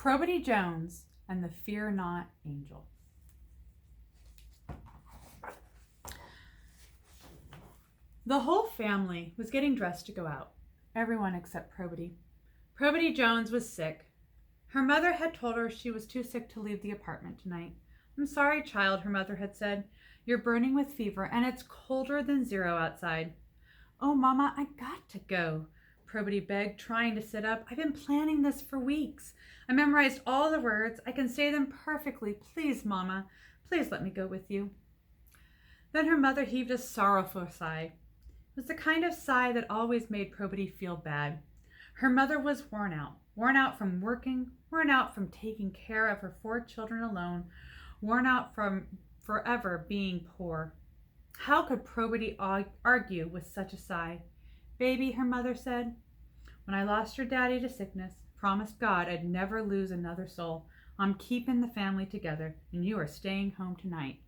Probity Jones and the Fear Not Angel. The whole family was getting dressed to go out. Everyone except Probity. Probity Jones was sick. Her mother had told her she was too sick to leave the apartment tonight. "I'm sorry, child," her mother had said. "You're burning with fever, and it's colder than 0 outside." "Oh, Mama, I got to go," Probity begged, trying to sit up. "I've been planning this for weeks. I memorized all the words. I can say them perfectly. Please, Mama, please let me go with you." Then her mother heaved a sorrowful sigh. It was the kind of sigh that always made Probity feel bad. Her mother was worn out from working, worn out from taking care of her 4 children alone, worn out from forever being poor. How could Probity argue with such a sigh? "Baby," her mother said, "when I lost your daddy to sickness, promised God I'd never lose another soul. I'm keeping the family together, and you are staying home tonight."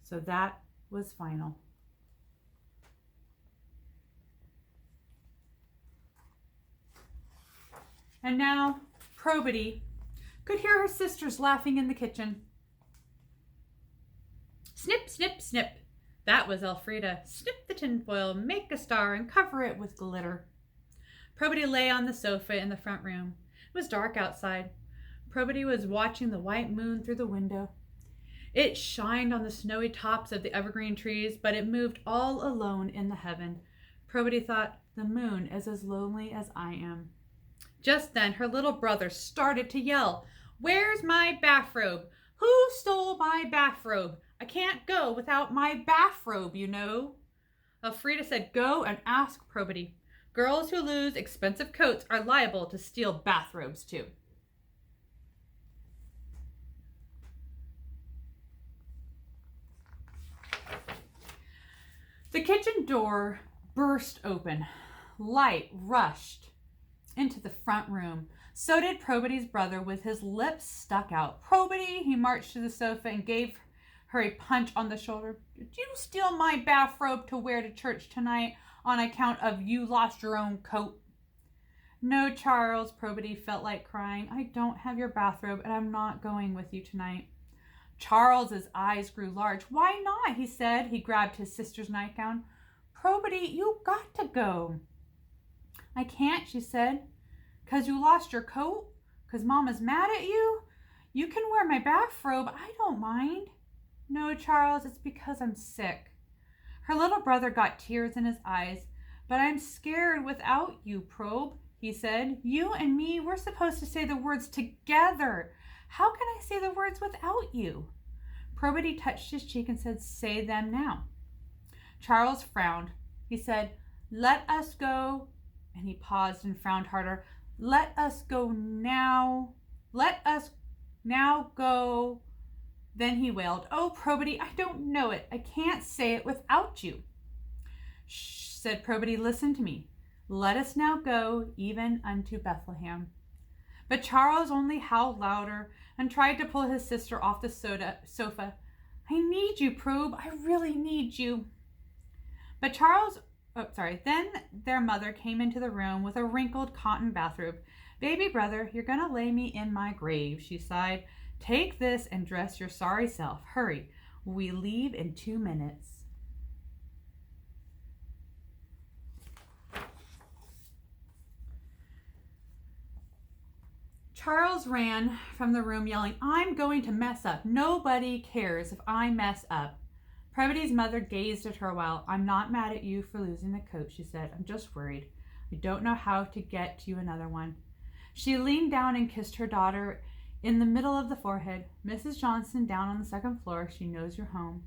So that was final. And now Probity could hear her sisters laughing in the kitchen. Snip, snip, snip. That was Elfrida. Snip the tinfoil, make a star, and cover it with glitter. Probity lay on the sofa in the front room. It was dark outside. Probity was watching the white moon through the window. It shined on the snowy tops of the evergreen trees, but it moved all alone in the heaven. Probity thought, "The moon is as lonely as I am." Just then her little brother started to yell, "Where's my bathrobe? Who stole my bathrobe? I can't go without my bathrobe, you know." Elfrida said, "Go and ask Probity. Girls who lose expensive coats are liable to steal bathrobes too." The kitchen door burst open. Light rushed into the front room. So did Probity's brother with his lips stuck out. "Probity," he marched to the sofa and gave her a punch on the shoulder. "Did you steal my bathrobe to wear to church tonight on account of you lost your own coat?" "No, Charles," Probity felt like crying. "I don't have your bathrobe and I'm not going with you tonight." Charles's eyes grew large. "Why not?" he said. He grabbed his sister's nightgown. "Probity, you got to go." "I can't," she said. "'Cause you lost your coat? 'Cause Mama's mad at you? You can wear my bathrobe. I don't mind." "No, Charles, it's because I'm sick." Her little brother got tears in his eyes. "But I'm scared without you, Probe," he said. "You and me, we're supposed to say the words together. How can I say the words without you?" Probity touched his cheek and said, "Say them now." Charles frowned. He said, "Let us go," and he paused and frowned harder. "Let us go now. Let us now go." Then he wailed, "Oh, Probity, I don't know it. I can't say it without you." "Shh," said Probity, "listen to me. Let us now go, even unto Bethlehem." But Charles only howled louder and tried to pull his sister off the sofa. "I need you, Probe. I really need you." But Then their mother came into the room with a wrinkled cotton bathrobe. "Baby brother, you're going to lay me in my grave," she sighed. "Take this and dress your sorry self. Hurry. We leave in 2 minutes." Charles ran from the room yelling, "I'm going to mess up. Nobody cares if I mess up." Probity's mother gazed at her a while. "I'm not mad at you for losing the coat," she said. "I'm just worried. I don't know how to get you another one." She leaned down and kissed her daughter in the middle of the forehead. "Mrs. Johnson down on the 2nd floor. She knows you're home.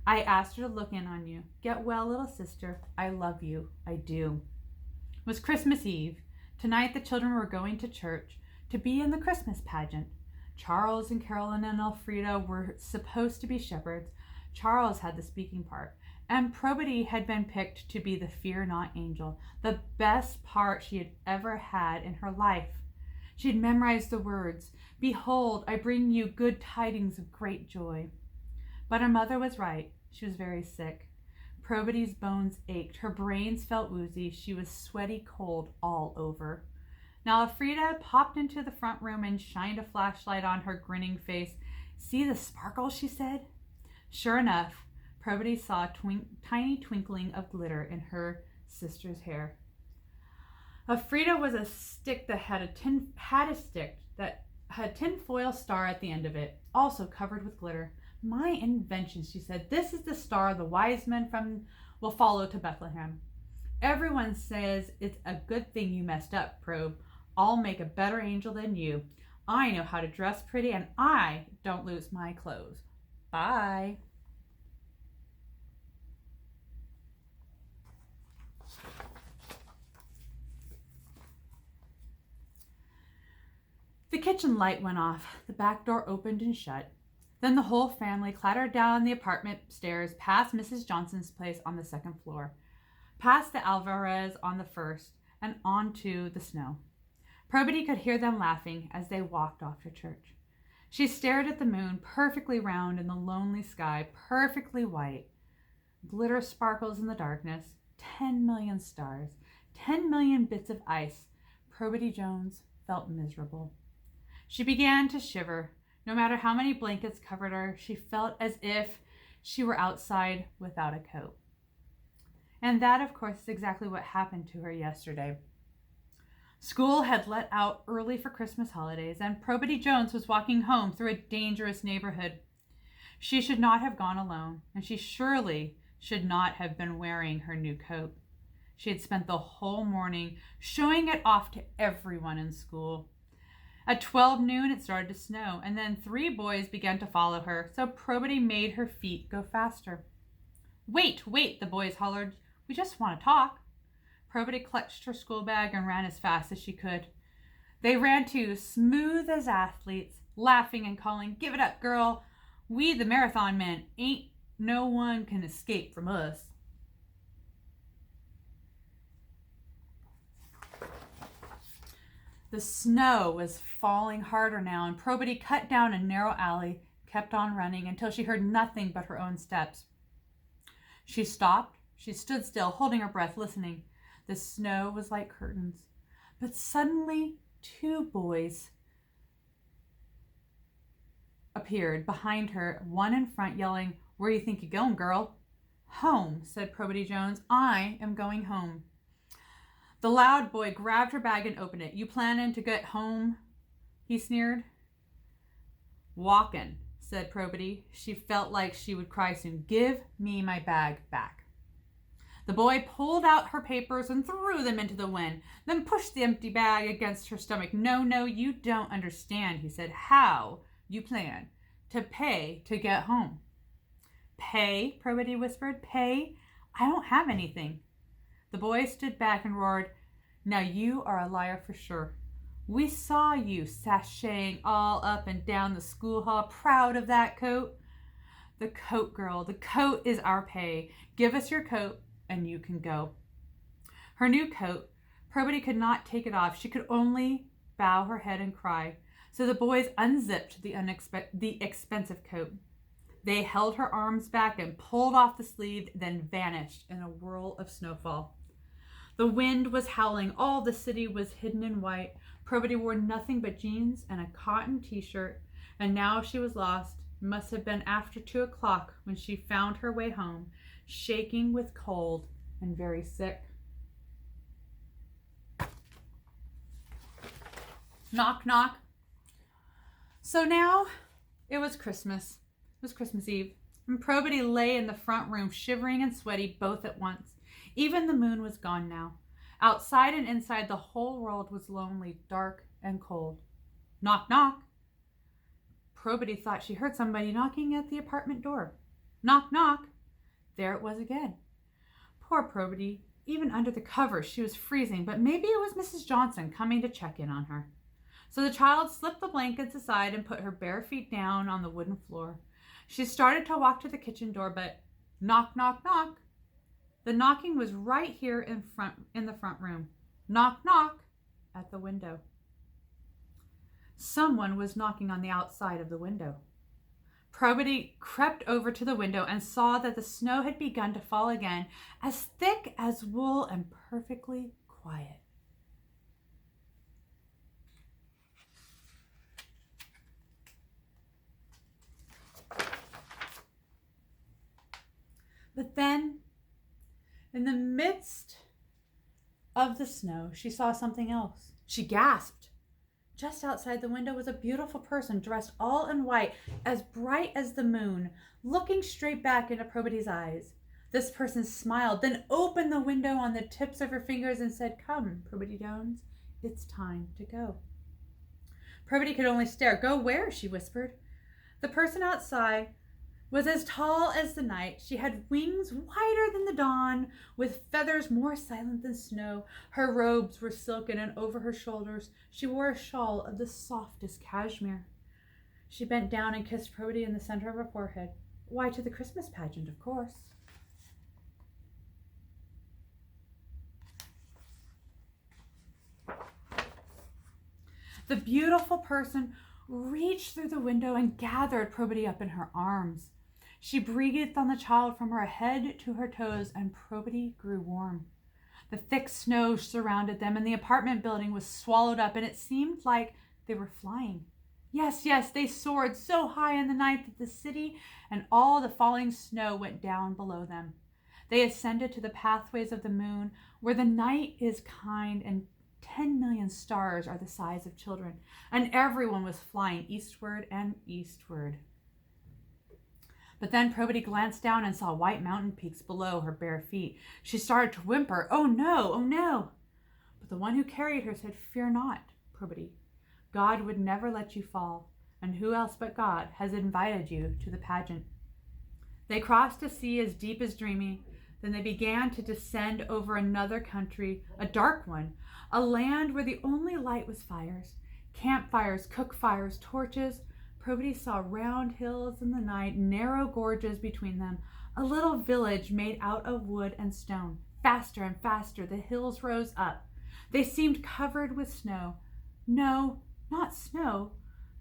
I asked her to look in on you. Get well, little sister. I love you. I do." It was Christmas Eve. Tonight the children were going to church to be in the Christmas pageant. Charles and Carolyn and Elfrida were supposed to be shepherds. Charles had the speaking part, and Probity had been picked to be the Fear Not Angel, the best part she had ever had in her life. She had memorized the words, "Behold, I bring you good tidings of great joy." But her mother was right. She was very sick. Probity's bones ached. Her brains felt woozy. She was sweaty cold all over. Now Elfrida popped into the front room and shined a flashlight on her grinning face. "See the sparkle?" she said. Sure enough, Probity saw a tiny twinkling of glitter in her sister's hair. Elfrida was a stick that had a tin-foil star at the end of it, also covered with glitter. "My invention," she said. "This is the star the wise men will follow to Bethlehem. Everyone says it's a good thing you messed up, Probe. I'll make a better angel than you. I know how to dress pretty, and I don't lose my clothes. Bye." The kitchen light went off. The back door opened and shut. Then the whole family clattered down the apartment stairs, past Mrs. Johnson's place on the second floor, past the Alvarez on the first, and onto the snow. Probity could hear them laughing as they walked off to church. She stared at the moon, perfectly round in the lonely sky, perfectly white. Glitter sparkles in the darkness. 10 million stars. 10 million bits of ice. Probity Jones felt miserable. She began to shiver. No matter how many blankets covered her, she felt as if she were outside without a coat. And that, of course, is exactly what happened to her yesterday. School had let out early for Christmas holidays, and Probity Jones was walking home through a dangerous neighborhood. She should not have gone alone, and she surely should not have been wearing her new coat. She had spent the whole morning showing it off to everyone in school. At 12 noon, it started to snow, and then 3 boys began to follow her, so Probity made her feet go faster. Wait, the boys hollered. "We just want to talk." Probity clutched her school bag and ran as fast as she could. They ran too, smooth as athletes, laughing and calling, "Give it up, girl. We, the marathon men, ain't no one can escape from us." The snow was falling harder now, and Probity cut down a narrow alley, kept on running until she heard nothing but her own steps. She stopped. She stood still, holding her breath, listening. The snow was like curtains. But suddenly, 2 boys appeared behind her, one in front, yelling, "Where you think you're going, girl?" "Home," said Probity Jones. "I am going home." The loud boy grabbed her bag and opened it. "You planning to get home?" he sneered. "Walkin'," said Probity. She felt like she would cry soon. "Give me my bag back." The boy pulled out her papers and threw them into the wind, then pushed the empty bag against her stomach. No, you don't understand," he said. "How you plan to pay to get home?" "Pay?" Probity whispered. "Pay? I don't have anything." The boy stood back and roared, "Now you are a liar for sure. We saw you sashaying all up and down the school hall, proud of that coat." "The coat, girl, the coat is our pay. Give us your coat and you can go." Her new coat, Probity could not take it off. She could only bow her head and cry. So the boys unzipped the expensive coat. They held her arms back and pulled off the sleeve, then vanished in a whirl of snowfall. The wind was howling. All the city was hidden in white. Probity wore nothing but jeans and a cotton t-shirt, and now she was lost. It must have been after 2 o'clock when she found her way home, shaking with cold and very sick. Knock, knock. So now it was Christmas. It was Christmas Eve, and Probity lay in the front room, shivering and sweaty both at once. Even the moon was gone now. Outside and inside, the whole world was lonely, dark, and cold. Knock, knock. Probity thought she heard somebody knocking at the apartment door. Knock, knock. There it was again. Poor Probity. Even under the covers, she was freezing, but maybe it was Mrs. Johnson coming to check in on her. So the child slipped the blankets aside and put her bare feet down on the wooden floor. She started to walk to the kitchen door, but knock, knock, knock. The knocking was right here in the front room. Knock, knock at the window. Someone was knocking on the outside of the window. Probity crept over to the window and saw that the snow had begun to fall again, as thick as wool and perfectly quiet. midst of the snow, she saw something else. She gasped. Just outside the window was a beautiful person dressed all in white, as bright as the moon, looking straight back into Probity's eyes. This person smiled, then opened the window on the tips of her fingers and said, "Come, Probity Jones, it's time to go." Probity could only stare. "Go where?" she whispered. The person outside was as tall as the night. She had wings whiter than the dawn, with feathers more silent than snow. Her robes were silken, and over her shoulders she wore a shawl of the softest cashmere. She bent down and kissed Probity in the center of her forehead. Why, to the Christmas pageant, of course. The beautiful person reached through the window and gathered Probity up in her arms. She breathed on the child from her head to her toes, and Probity grew warm. The thick snow surrounded them, and the apartment building was swallowed up, and it seemed like they were flying. Yes, they soared so high in the night that the city and all the falling snow went down below them. They ascended to the pathways of the moon, where the night is kind and 10 million stars are the size of children, and everyone was flying eastward and eastward. But then Probity glanced down and saw white mountain peaks below her bare feet. She started to whimper, "Oh no, oh no." But the one who carried her said, "Fear not, Probity. God would never let you fall, and who else but God has invited you to the pageant." They crossed a sea as deep as dreaming. Then they began to descend over another country, a dark one, a land where the only light was fires, campfires, cook fires, torches. Probity saw round hills in the night, narrow gorges between them, a little village made out of wood and stone. Faster and faster the hills rose up. They seemed covered with snow. No, not snow.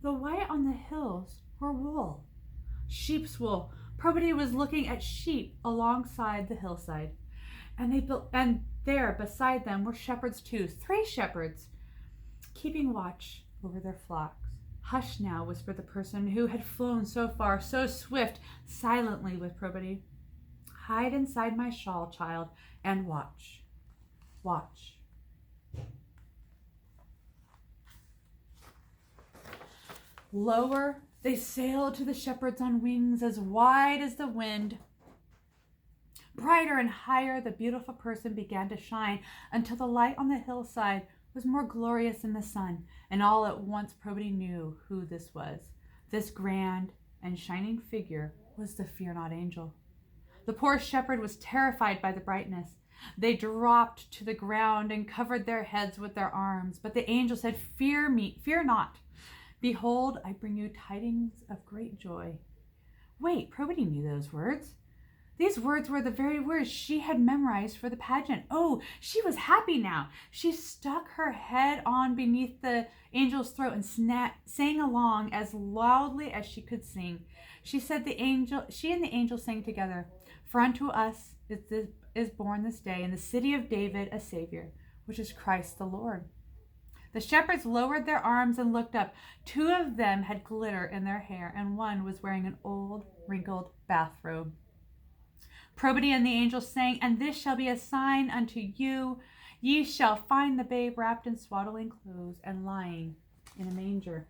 The white on the hills were wool. Sheep's wool. Probity was looking at sheep alongside the hillside. And there beside them were shepherds too, 3 shepherds, keeping watch over their flocks. "Hush now," whispered the person who had flown so far, so swift, silently with Probity. "Hide inside my shawl, child, and watch. Watch." Lower they sailed to the shepherds on wings as wide as the wind. Brighter and higher the beautiful person began to shine, until the light on the hillside was more glorious than the sun, and all at once Probity knew who this was. This grand and shining figure was the Fear Not angel. The poor shepherd was terrified by the brightness. They dropped to the ground and covered their heads with their arms. But the angel said, fear not. Behold, I bring you tidings of great joy." Wait, Probity knew those words. These words were the very words she had memorized for the pageant. Oh, she was happy now. She stuck her head on beneath the angel's throat and sang along as loudly as she could sing. She and the angel sang together, "For unto us is born this day in the city of David a Savior, which is Christ the Lord." The shepherds lowered their arms and looked up. 2 of them had glitter in their hair, and one was wearing an old, wrinkled bathrobe. Probity and the angel sang, "And this shall be a sign unto you. Ye shall find the babe wrapped in swaddling clothes and lying in a manger."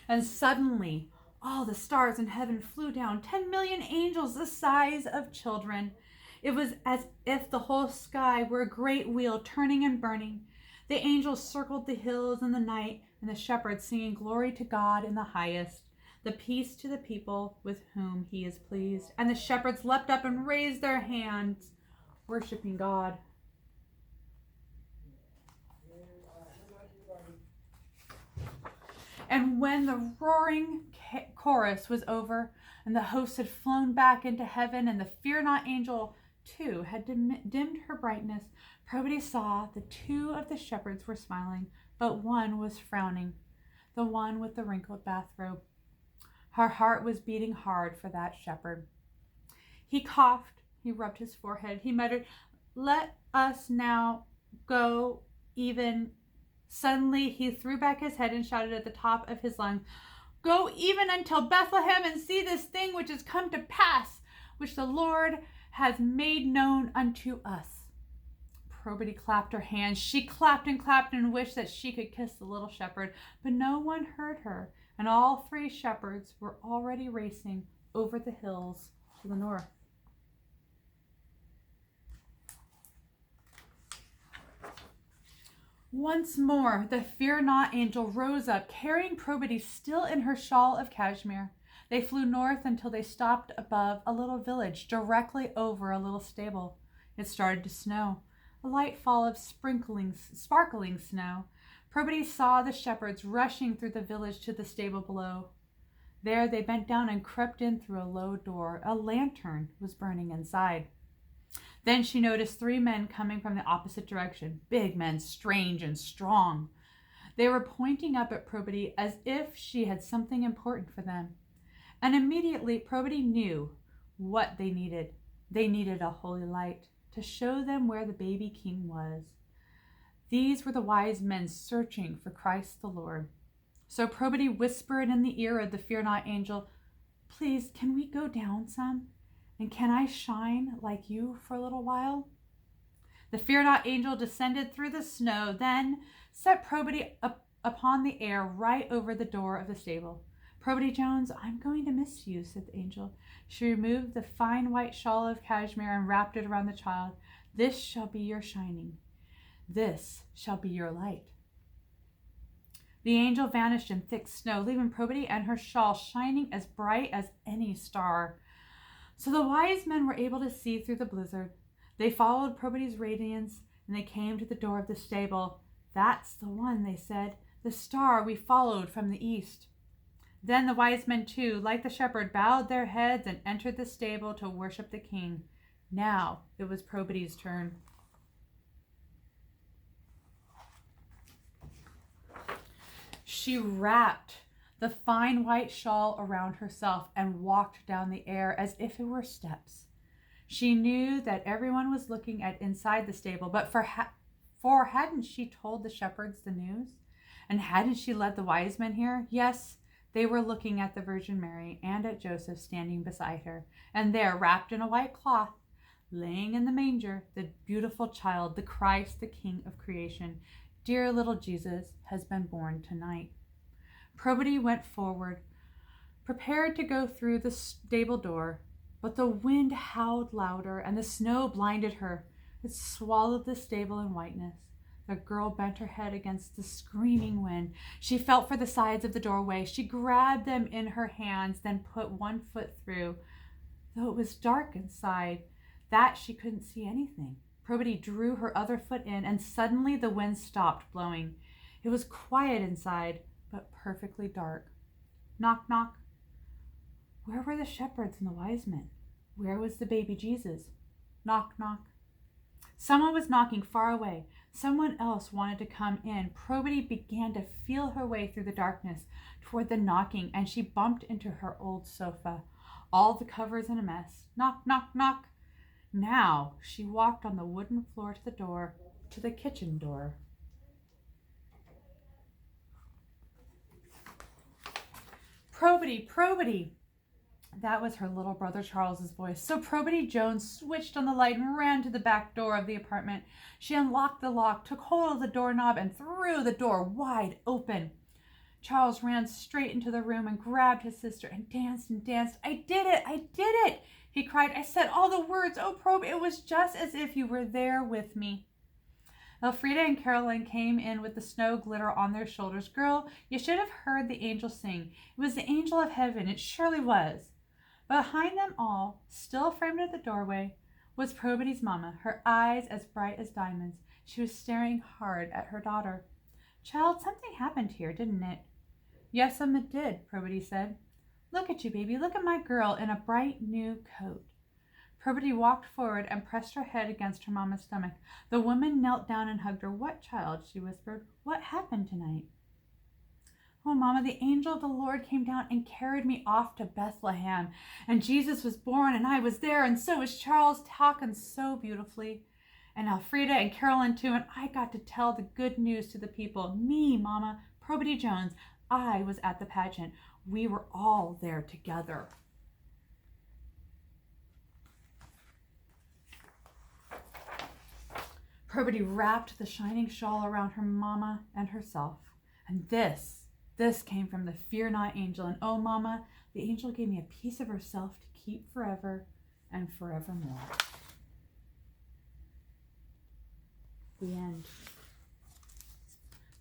And suddenly, all the stars in heaven flew down, 10 million angels the size of children. It was as if the whole sky were a great wheel turning and burning. The angels circled the hills in the night, and the shepherds singing glory to God in the highest, the peace to the people with whom he is pleased. And the shepherds leapt up and raised their hands, worshiping God. And when the roaring chorus was over, and the hosts had flown back into heaven, and the Fear Not angel too had dimmed her brightness, Probity saw that 2 of the shepherds were smiling, but one was frowning, the one with the wrinkled bathrobe. Her heart was beating hard for that shepherd. He coughed, he rubbed his forehead, he muttered, "Let us now go even." Suddenly he threw back his head and shouted at the top of his lungs, Go even until Bethlehem and see this thing which is come to pass, which the Lord has made known unto us. Probity clapped her hands. She clapped and wished that she could kiss the little shepherd, but no one heard her, and all three shepherds were already racing over the hills to the north. Once more, the fear not angel rose up, carrying Probity still in her shawl of cashmere. They flew north until they stopped above a little village, directly over a little stable. It started to snow, a light fall of sparkling snow. Probity saw the shepherds rushing through the village to the stable below. There they bent down and crept in through a low door. A lantern was burning inside. Then she noticed three men coming from the opposite direction, big men, strange and strong. They were pointing up at Probity as if she had something important for them. And immediately Probity knew what they needed. They needed a holy light to show them where the baby king was. These were the wise men searching for Christ the Lord. So Probity whispered in the ear of the fear not angel, "Please, can we go down some? And can I shine like you for a little while?" The fear not angel descended through the snow, then set Probity up upon the air right over the door of the stable. "Probity Jones, I'm going to miss you," said the angel. She removed the fine white shawl of cashmere and wrapped it around the child. "This shall be your shining. This shall be your light." The angel vanished in thick snow, leaving Probity and her shawl shining as bright as any star. So the wise men were able to see through the blizzard. They followed Probity's radiance, and they came to the door of the stable. "That's the one," they said, "the star we followed from the east." Then the wise men too, like the shepherd, bowed their heads and entered the stable to worship the king. Now it was Probity's turn. She wrapped the fine white shawl around herself and walked down the air as if it were steps. She knew that everyone was looking at inside the stable, but for hadn't she told the shepherds the news? And hadn't she led the wise men here? Yes, they were looking at the Virgin Mary and at Joseph standing beside her. And there, wrapped in a white cloth, laying in the manger, the beautiful child, the Christ, the King of creation. Dear little Jesus has been born tonight. Probity went forward, prepared to go through the stable door, but the wind howled louder and the snow blinded her. It swallowed the stable in whiteness. The girl bent her head against the screaming wind. She felt for the sides of the doorway. She grabbed them in her hands, then put one foot through. Though it was dark inside, that she couldn't see anything. Probity drew her other foot in, and suddenly the wind stopped blowing. It was quiet inside, but perfectly dark. Knock, knock. Where were the shepherds and the wise men? Where was the baby Jesus? Knock, knock. Someone was knocking far away. Someone else wanted to come in. Probity began to feel her way through the darkness toward the knocking, and she bumped into her old sofa, all the covers in a mess. Knock, knock, knock. Now she walked on the wooden floor to the door, to the kitchen door. Probity, Probity. That was her little brother Charles's voice. So Probity Jones switched on the light and ran to the back door of the apartment. She unlocked the lock, took hold of the doorknob, and threw the door wide open. Charles ran straight into the room and grabbed his sister and danced and danced. "I did it! I did it!" he cried. "I said all the words. Oh, Probe, it was just as if you were there with me." Elfrida and Caroline came in with the snow glitter on their shoulders. "Girl, you should have heard the angel sing. It was the angel of heaven. It surely was." Behind them all, still framed at the doorway, was Probity's mamma, her eyes as bright as diamonds. She was staring hard at her daughter. "Child, something happened here, didn't it?" "Yes, it did," Probity said. "Look at you, baby. Look at my girl in a bright new coat." Probity walked forward and pressed her head against her mamma's stomach. The woman knelt down and hugged her. "What, child?" she whispered. "What happened tonight?" "Oh, Mama, the angel of the Lord came down and carried me off to Bethlehem. And Jesus was born, and I was there, and so was Charles, talking so beautifully. And Elfrida and Caroline, too, and I got to tell the good news to the people. Me, Mama, Probity Jones, I was at the pageant. We were all there together. Probity wrapped the shining shawl around her mama and herself. And this came from the Fear Not angel. And oh, mama, the angel gave me a piece of herself to keep forever and forevermore. The end.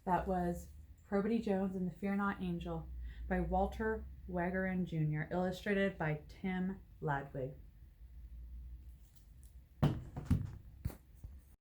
That was Probity Jones and the Fear Not Angel by Walter Wagarin Jr., illustrated by Tim Ladwig.